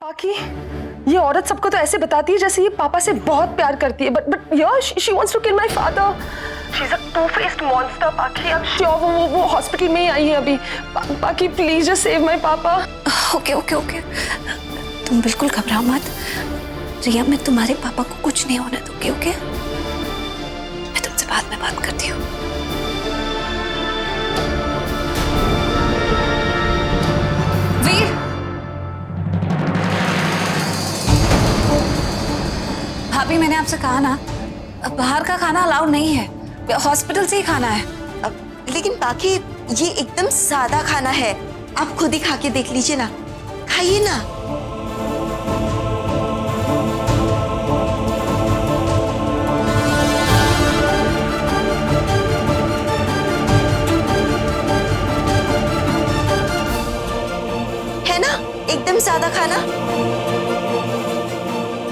बाकी ये औरत सबको तो ऐसे बताती है जैसे ये पापा से बहुत प्यार करती है, बट यार she wants to kill my father. She is a two faced monster. बाकी अब श्योर वो हॉस्पिटल में ही आई है अभी। बाकी प्लीज जस्ट सेव माय पापा। ओके ओके ओके, तुम बिल्कुल घबराओ मत रिया, मैं तुम्हारे पापा को कुछ नहीं होने दूंगी। ओके, मैं तुमसे बाद में बात करती हूँ। वीर, भाभी मैंने आपसे कहा ना, बाहर का खाना अलाउड नहीं है, हॉस्पिटल से ही खाना है। लेकिन बाकी ये एकदम सादा खाना है, आप खुद ही खा के देख लीजिए ना, खाइए ना। है ना एकदम सादा खाना।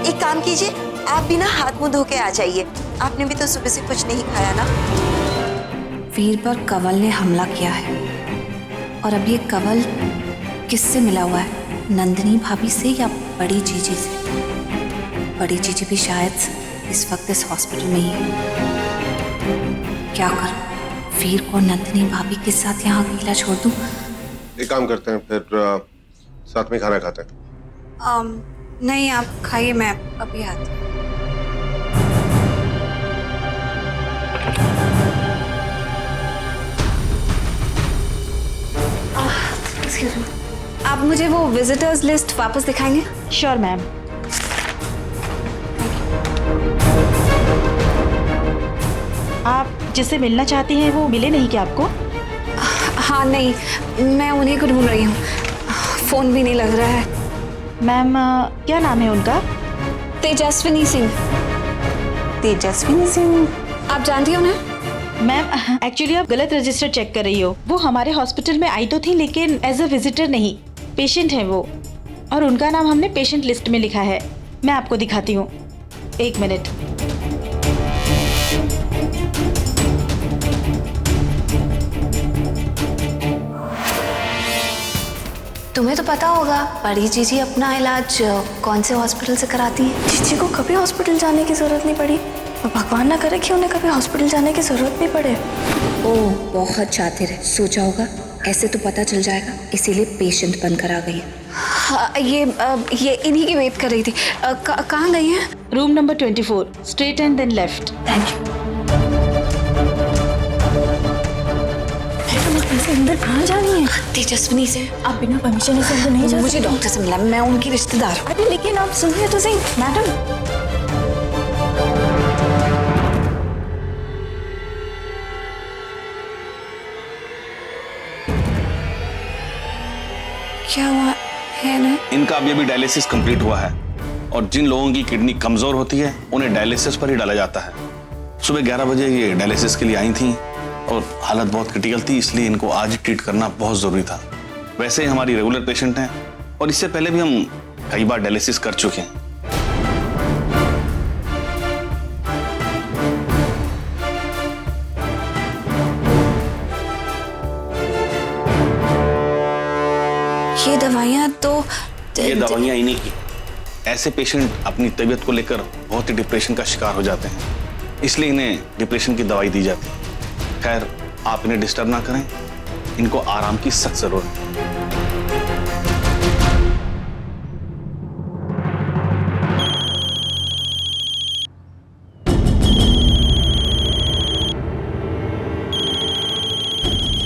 एक काम कीजिए, आप भी ना हाथ मुंह धो के आ जाइए, आपने भी तो सुबह से कुछ नहीं खाया ना। वीर पर कंवल ने हमला किया है और अब ये कंवल किससे मिला हुआ है, नंदिनी भाभी से या बड़ी जीजी से? बड़ी जीजी भी शायद इस वक्त इस हॉस्पिटल में ही है। क्या करूं, वीर को नंदिनी भाभी के साथ यहाँ अकेला छोड़ दूं? एक काम करते हैं, फिर साथ में खाना खाते हैं। नहीं, आप खाइए, मैं अभी आती हूँ। आप मुझे वो विजिटर्स लिस्ट वापस दिखाएंगे? Sure ma'am. आप जिससे मिलना चाहती हैं वो मिले नहीं क्या आपको? हाँ नहीं, मैं उन्हीं को ढूंढ रही हूँ, फोन भी नहीं लग रहा है। मैम क्या नाम है उनका? तेजस्विनी सिंह। तेजस्विनी सिंह? आप जानती हो उन्हें? मैम एक्चुअली आप गलत रजिस्टर चेक कर रही हो। वो हमारे हॉस्पिटल में आई तो थी लेकिन एज अ विजिटर नहीं, पेशेंट है वो, और उनका नाम हमने पेशेंट लिस्ट में लिखा है। मैं आपको दिखाती हूँ, एक मिनट। तुम्हें तो पता होगा बड़ी जीजी अपना इलाज कौन से हॉस्पिटल से कराती है। जीजी को कभी हॉस्पिटल जाने की जरूरत नहीं पड़ी, और भगवान ना करे कि उन्हें कभी हॉस्पिटल जाने की जरूरत नहीं पड़े। ओह, बहुत चाहते रहे, सोचा होगा ऐसे तो पता चल जाएगा, इसीलिए पेशेंट बनकर आ गई है। हाँ, ये इन्हीं की वेट कर रही थी। कहाँ गई हैं? Room number 24, straight and then left. Thank you. ऐसे अंदर कहाँ जा रही हैं? तेजस्विनी से। आप बिना परमिशन से अंदर नहीं जा मुझे डॉक्टर से मिला, मैं उनकी रिश्तेदार हूँ। अरे लेकिन आप सुनिए तो सही मैडम। क्या हुआ है ना? इनका अभी डायलिसिस कंप्लीट हुआ है, और जिन लोगों की किडनी कमजोर होती है उन्हें डायलिसिस पर ही डाला जाता है। सुबह 11 बजे ये डायलिसिस के लिए आई थी और हालत बहुत क्रिटिकल थी, इसलिए इनको आज ट्रीट करना बहुत जरूरी था। वैसे ही हमारी रेगुलर पेशेंट हैं और इससे पहले भी हम कई बार डायलिसिस कर चुके हैं। ये दवाइयाँ तो ये दवाइयाँ इन्हीं की। ऐसे पेशेंट अपनी तबीयत को लेकर बहुत ही डिप्रेशन का शिकार हो जाते हैं, इसलिए इन्हें डिप्रेशन की दवाई दी जाती है। खैर, आप इन्हें डिस्टर्ब ना करें, इनको आराम की सख्त जरूरत है।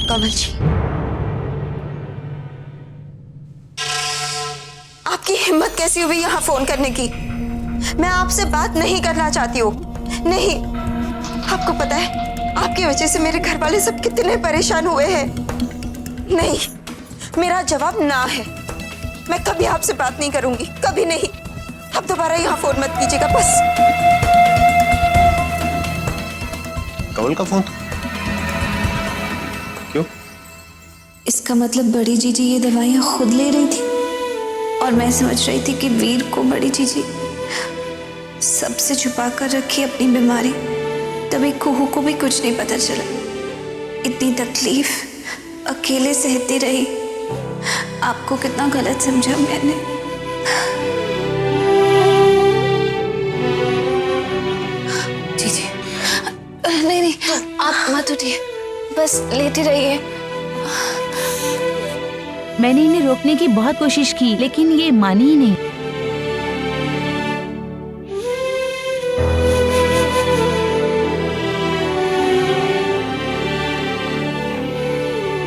कमल जी, आपकी हिम्मत कैसी हुई यहाँ फोन करने की? मैं आपसे बात नहीं करना चाहती हूँ। नहीं, आपको पता है आपकी वजह से मेरे घर वाले सब कितने परेशान हुए हैं। नहीं, मेरा जवाब ना है। मैं कभी आपसे बात नहीं करूंगी, कभी नहीं। आप दोबारा यहाँ फोन मत कीजिएगा बस। कंवल का फोन? क्यों? इसका मतलब बड़ी जीजी ये दवाइयाँ खुद ले रही थी, और मैं समझ रही थी कि वीर को बड़ी जीजी सबसे छुपा कर रखी अपनी बीमारी, तभी कुहू को भी कुछ नहीं पता चला। इतनी तकलीफ अकेले सहती रही। आपको कितना गलत समझा मैंने। उठिए, बस लेटी रहिए। मैंने इन्हें रोकने की बहुत कोशिश की लेकिन ये मानी ही नहीं।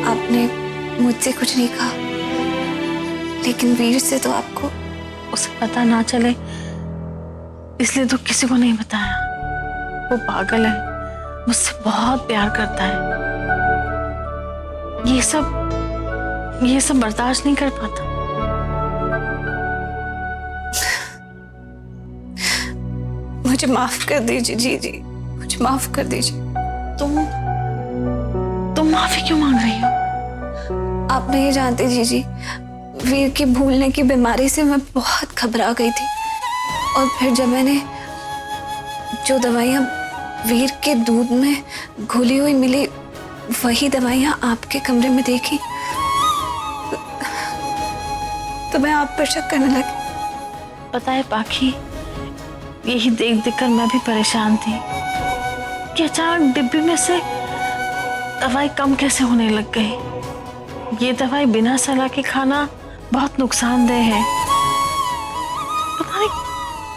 आपने मुझसे कुछ नहीं कहा, लेकिन वीर से तो आपको। उसे पता ना चले इसलिए तो किसी को नहीं बताया। वो पागल है, मुझसे बहुत प्यार करता है। ये सब बर्दाश्त नहीं कर पाता। मुझे माफ कर दीजिए जी, मुझे माफ कर दीजिए। तुम माफी क्यों मांग रही हो? आप नहीं जानते जी, वीर की भूलने की बीमारी से मैं बहुत घबरा गई थी। और फिर जब मैंने जो दवाइयाँ वीर के दूध में घुली हुई मिली, वही दवाइयाँ आपके कमरे में देखी तो मैं आप पर शक करने लगी। पता है पाखी, यही देख कर मैं भी परेशान थी कि अचानक डिब्बी में से दवाई कम कैसे होने लग गई। ये दवाई बिना सलाह के खाना बहुत नुकसानदेह है। पता नहीं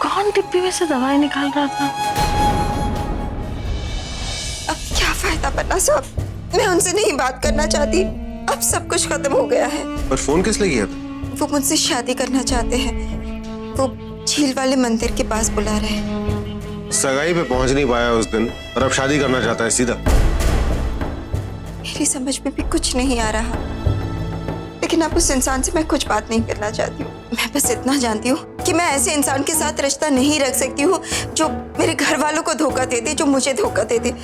कौन डिब्बी में से दवाई निकाल रहा था। अब क्या फायदा पन्ना साहब, मैं उनसे नहीं बात करना चाहती। अब सब कुछ खत्म हो गया है। पर फोन किस लिए किया था? वो मुझसे शादी करना चाहते हैं। वो झील वाले मंदिर के पास बुला रहे हैं। सगाई पे पहुंच नहीं पाया उस दिन और अब शादी करना चाहता है सीधा। मेरी समझ में भी कुछ नहीं आ रहा, लेकिन अब उस इंसान से मैं कुछ बात नहीं करना चाहती हूँ। मैं बस इतना जानती हूँ कि मैं ऐसे इंसान के साथ रिश्ता नहीं रख सकती हूँ जो मेरे घर वालों को धोखा दे दे, जो मुझे धोखा दे दे।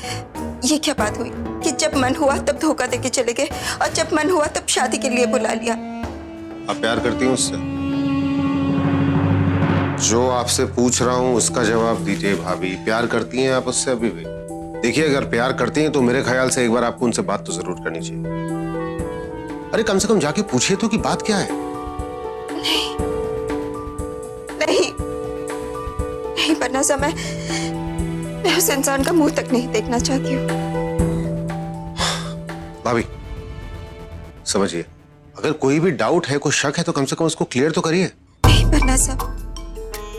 ये क्या बात हुई कि जब मन हुआ तब धोखा दे के चले गए और जब मन हुआ तब शादी के लिए बुला लिया। आप प्यार करती हैं उससे? जो आपसे पूछ रहा हूँ उसका जवाब दीजिए भाभी। प्यार करती हैं आप उससे अभी भी? देखिए, अगर प्यार करती हैं तो मेरे ख्याल से एक बार आपको उनसे बात तो जरूर करनी चाहिए। अरे कम से कम जाके पूछिए तो कि बात क्या है। नहीं वरना समय मैं उस इंसान का मुंह तक नहीं देखना चाहती हूँ। भाभी समझिए, अगर कोई भी डाउट है, कोई शक है तो कम से कम उसको क्लियर तो करिए। नहीं वरना साहब,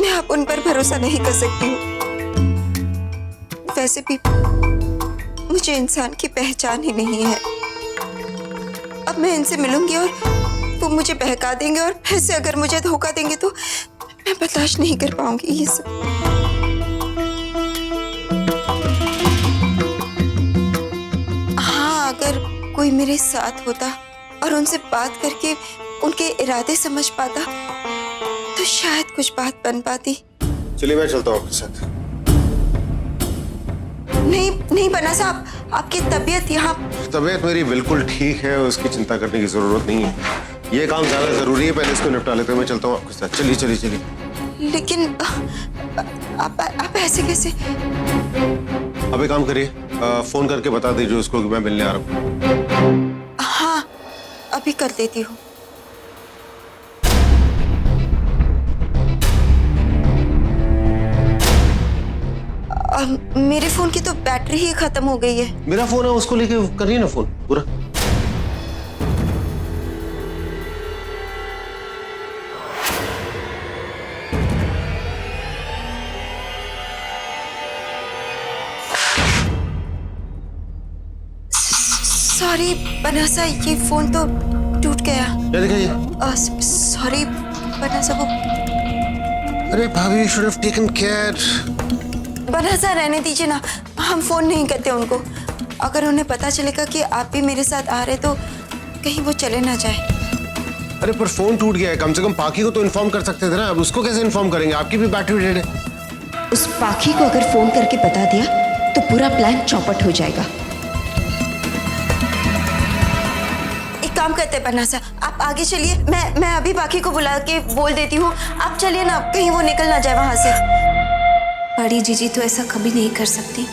मैं आप उन पर भरोसा नहीं कर सकती हूँ। वैसे भी मुझे इंसान की पहचान ही नहीं है। अब मैं इनसे मिलूंगी और वो मुझे बहका देंगे और फिर से अगर मुझे धोखा देंगे तो मैं बर्दाश्त नहीं कर पाऊंगी ये सब। हाँ, अगर कोई मेरे साथ होता और उनसे बात करके उनके इरादे समझ पाता तो शायद कुछ बात बन पाती। चलिए मैं चलता हूँ आपके साथ। नहीं बना साहब, आपकी तबीयत यहाँ। तबीयत मेरी बिल्कुल ठीक है, उसकी चिंता करने की जरूरत नहीं है। ये काम ज्यादा जरूरी है, पहले इसको निपटा लेते हैं। मैं चलता हूँ आपके साथ। चलिए चलिए चलिए। लेकिन आप ऐसे कैसे? अब एक काम करिए, फोन करके बता दीजिए उसको कि मैं मिलने आ रहा हूँ। हाँ, अभी कर देती हूँ। मेरे फोन की तो बैटरी ही खत्म हो गई है। मेरा फोन है, उसको लेके करिए ना फोन पूरा। सॉरी बनासा, ये फोन तो टूट गया। क्या दिखाइए? सॉरी बनासा, वो। अरे भाभी, you should have taken care. बनासा रहने दीजिए ना, हम फोन नहीं करते उनको। अगर उन्हें पता चलेगा कि आप भी मेरे साथ आ रहे तो कहीं वो चले ना जाए। अरे पर फोन टूट गया है, कम से कम पाखी को तो इन्फॉर्म कर सकते थे ना। अब उसको कैसे इन्फॉर्म करेंगे? आपकी भी बैटरी डेड है। उस पाखी को अगर फोन करके बता दिया तो पूरा प्लान चौपट हो जाएगा। एक काम करते हैं बनासा, आप आगे चलिए, मैं अभी पाखी को बुला के बोल देती हूँ। आप चलिए ना, कहीं वो निकल ना जाए वहां से। बड़ी जीजी तो ऐसा कभी नहीं कर सकती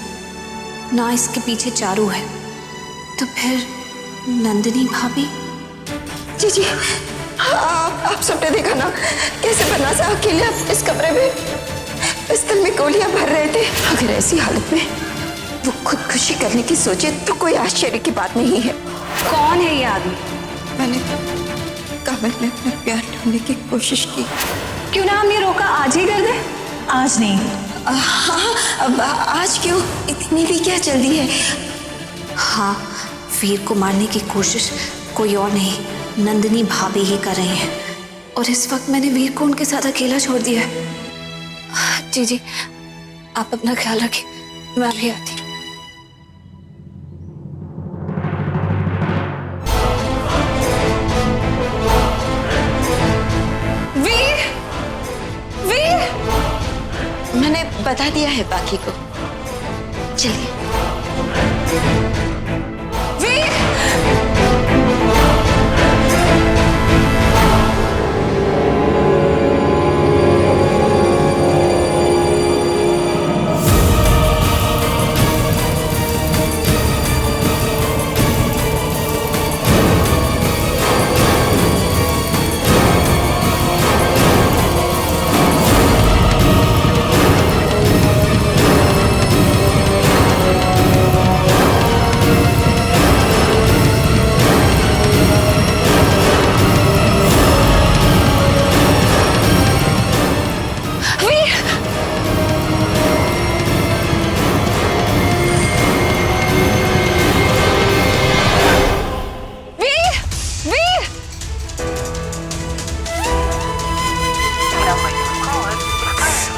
ना, इसके पीछे चारू है तो फिर नंदिनी भाभी। जी आप सबने देखा ना कैसे बनासा अकेले इस कमरे में पिस्तल में गोलियां भर रहे थे। अगर ऐसी हालत में वो खुदकुशी करने की सोचे तो कोई आश्चर्य की बात नहीं है। कौन है ये आदमी? मैंने कमल में अपना प्यार ढूंढने की कोशिश की। क्यों ना हम ये रोका आज ही कर दे? आज नहीं। हाँ, अब आज क्यों? इतनी भी क्या जल्दी है? हाँ, वीर को मारने की कोशिश कोई और नहीं, नंदिनी भाभी ही कर रही हैं। और इस वक्त मैंने वीर को उनके साथ अकेला छोड़ दिया है। जी जी, आप अपना ख्याल रखिए, मैं भी आती हूँ। वीर, वीर, मैंने बता दिया है बाकी को। चलिए। वीर,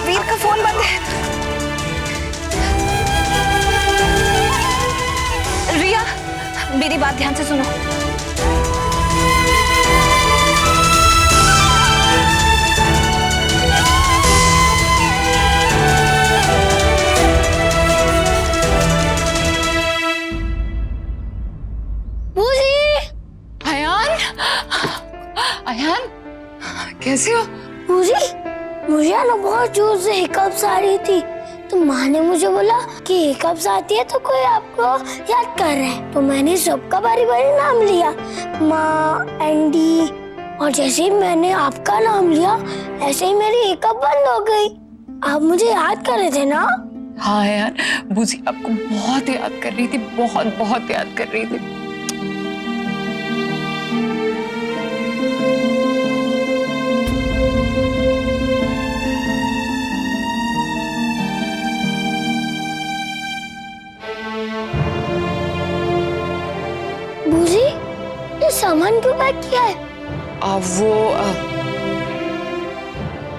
वीर का फोन बंद है। रिया, मेरी बात ध्यान से सुनो। अयान, कैसे हो? मुझे ना बहुत जोर से हिकअप्स आ रही थी, तो माँ ने मुझे बोला कि हिकअप्स आती है तो कोई आपको याद कर रहा है, तो मैंने सबका बारी बारी नाम लिया, माँ, एंडी, और जैसे ही मैंने आपका नाम लिया ऐसे ही मेरी हिकअप बंद हो गई। आप मुझे याद कर रहे थे ना? हाँ यार, बूजी आपको बहुत याद कर रही थी, बहुत बहुत याद कर रही थी। बूजी, ये सामान क्यों पैक किया है?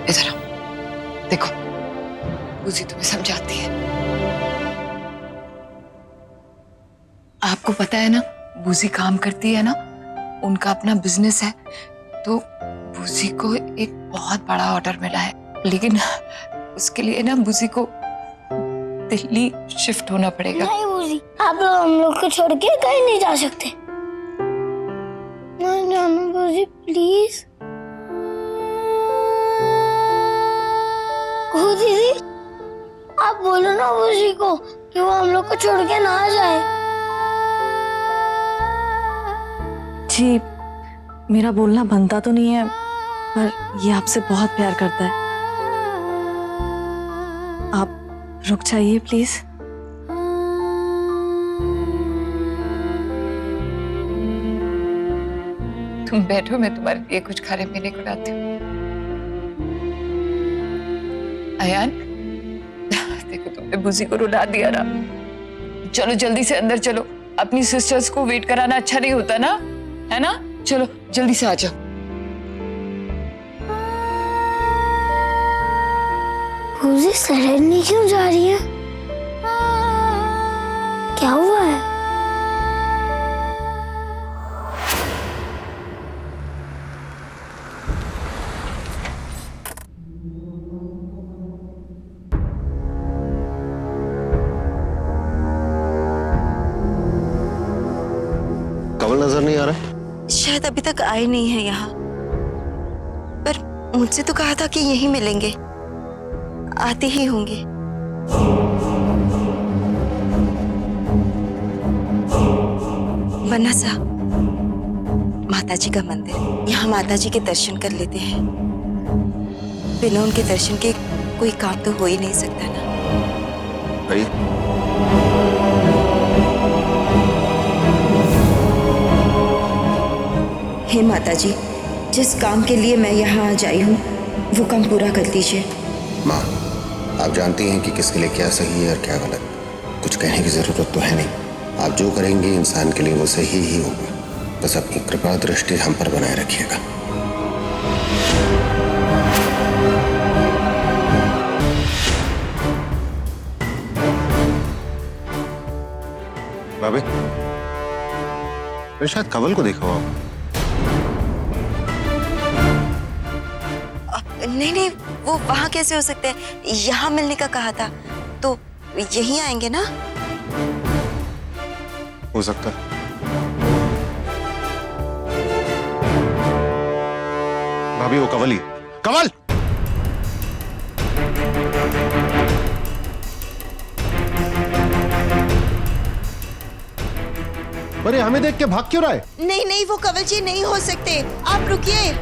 इधर आओ, देखो बूजी तुम्हें समझाती है। आपको पता है ना, बूजी काम करती है ना, उनका अपना बिजनेस है, तो बूजी को एक बहुत बड़ा ऑर्डर मिला है, लेकिन उसके लिए ना बूजी को दिल्ली शिफ्ट होना पड़ेगा। नहीं बूजी, आप लोग हम लोग को छोड़ के कहीं नहीं जा सकते। नहीं जाना बूजी, प्लीज। दीदी, आप बोलो ना बूजी को कि वो हम लोग को छोड़ के ना जाए। जी, मेरा बोलना बनता तो नहीं है, पर ये आपसे बहुत प्यार करता है। आप रुक जाइए प्लीज। तुम बैठो, मैं तुम्हारे लिए कुछ खाने पीने को लाती हूँ। अयान, देखो तुमने बूजी को रुला दिया ना, चलो जल्दी से अंदर चलो, अपनी सिस्टर्स को वेट कराना अच्छा नहीं होता ना, है ना? चलो जल्दी से आ जाओ। बूजी सडनली क्यों जा रही है? क्या हुआ है? कमल नजर नहीं आ रहा? शायद अभी तक आए नहीं है यहाँ, पर मुझसे तो कहा था कि यहीं मिलेंगे, आते ही होंगे। वरना सा माताजी का मंदिर, यहाँ माताजी के दर्शन कर लेते हैं। बिना उनके दर्शन के कोई काम तो हो ही नहीं सकता ना। आइए। हे माता जी, जिस काम के लिए मैं यहाँ आज आई हूँ वो काम पूरा कर दीजिए। माँ, आप जानती हैं कि किसके लिए क्या सही है और क्या गलत। कुछ कहने की जरूरत तो है नहीं। आप जो करेंगे इंसान के लिए वो सही ही होगा। बस अपनी कृपा दृष्टि हम पर बनाए रखिएगा। भाभी, मैं शायद कंवल को देखा हुआ। नहीं नहीं, वो वहाँ कैसे हो सकते हैं? यहाँ मिलने का कहा था, तो यहीं आएंगे ना? हो सकता है। भाभी, वो कंवल ही। कंवल! अरे हमें देख के भाग क्यों रहा है? नहीं नहीं, वो कंवल जी नहीं हो सकते, आप रुकिए।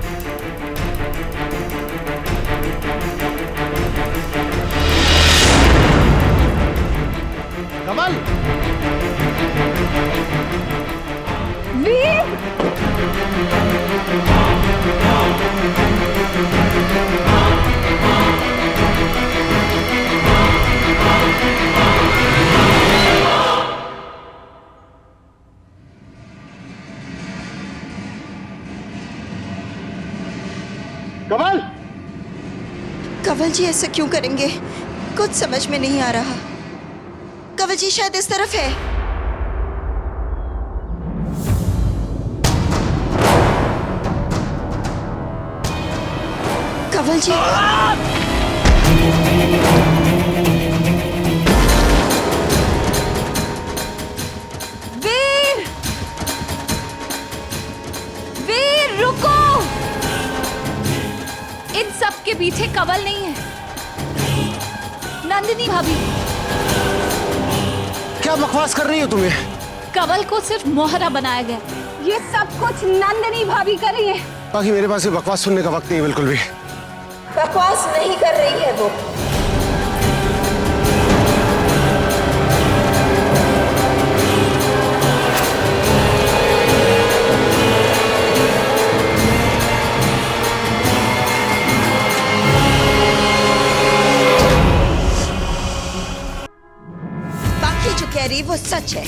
कंवल! कंवल! कंवल जी ऐसा क्यों करेंगे? कुछ समझ में नहीं आ रहा। कंवल जी शायद इस तरफ है। कंवल जी, वीर! वीर रुको! इन सब के पीछे कंवल नहीं है, नंदिनी भाभी। क्या बकवास कर रही हो तुम्हें? कंवल को सिर्फ मोहरा बनाया गया। ये सब कुछ नंदिनी भाभी कर रही है। बाकी मेरे पास ये बकवास सुनने का वक्त नहीं है बिल्कुल भी। बकवास नहीं कर रही है वो। बाकी जो कह रही वो सच है।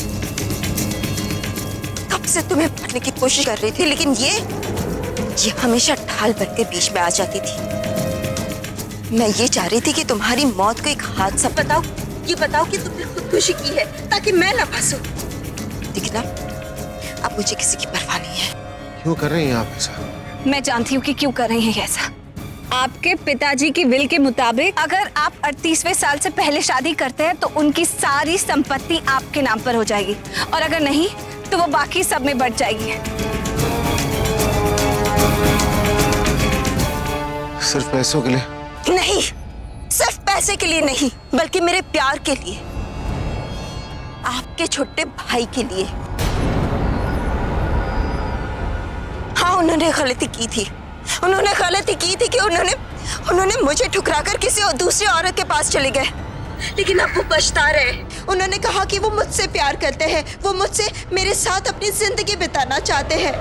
कब से तुम्हें पढ़ने की कोशिश कर रही थी, लेकिन ये हमेशा ढाल बन के बीच में आ जाती थी। मैं ये चाह रही थी कि तुम्हारी मौत को एक हादसा बताओ, ये बताओ कि तुमने खुदकुशी की है ताकि मैं ना फंसूं। लेकिन अब मुझे किसी की परवाह नहीं है। क्यों कर रही हैं आप ऐसा? मैं जानती हूँ कि क्यों कर रही हैं ऐसा। आपके पिताजी की विल के मुताबिक अगर आप 38वें साल से पहले शादी करते हैं तो उनकी सारी संपत्ति आपके नाम पर हो जाएगी, और अगर नहीं तो वो बाकी सब में बढ़ जाएगी। सिर्फ पैसों के लिए? नहीं, सिर्फ पैसे के लिए नहीं, बल्कि मेरे प्यार के लिए, आपके छोटे भाई के लिए। हाँ, उन्होंने गलती की थी। उन्होंने गलती की थी कि उन्होंने मुझे ठुकराकर किसी और दूसरी औरत के पास चले गए, लेकिन अब वो पछता रहे। उन्होंने कहा कि वो मुझसे प्यार करते हैं, वो मुझसे मेरे साथ अपनी जिंदगी बिताना चाहते हैं।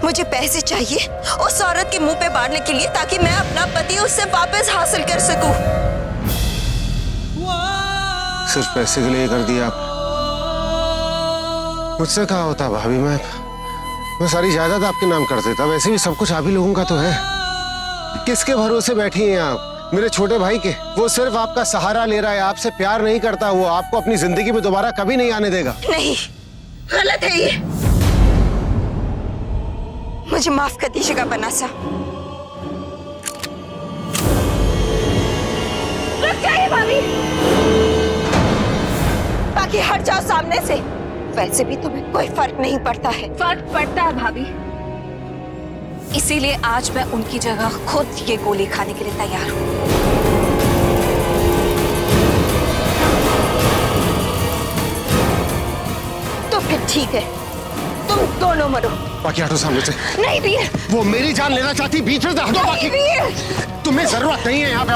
मुझे पैसे चाहिए उस औरत के मुंह पे बांधने के लिए, ताकि मैं अपना पति उससे वापस हासिल कर सकूं। सिर्फ पैसे के लिए कर दिया आप? मुझसे कहा होता भाभी, मैं सारी जायदाद आपके नाम कर देता। वैसे भी सब कुछ आप ही लोगों का तो है। किसके भरोसे बैठी हैं आप? मेरे छोटे भाई के। वो सिर्फ आपका सहारा ले रहा है, आपसे प्यार नहीं करता। वो आपको अपनी जिंदगी में दोबारा कभी नहीं आने देगा। नहीं, गलत है ये। मुझे माफ कर दीजिएगा बनासा। रुक जाइए भाभी, बाकी हट जाओ सामने से। वैसे भी तुम्हें कोई फर्क नहीं पड़ता है। फर्क पड़ता है भाभी, इसीलिए आज मैं उनकी जगह खुद ये गोली खाने के लिए तैयार हूँ। तो फिर ठीक है, तुम दोनों मरो। बाकी हटो सामने से। नहीं वीर, वो मेरी जान लेना चाहती, बीच में से हटो। बाकी वीर, तुम्हें जरूरत नहीं है यहाँ पे।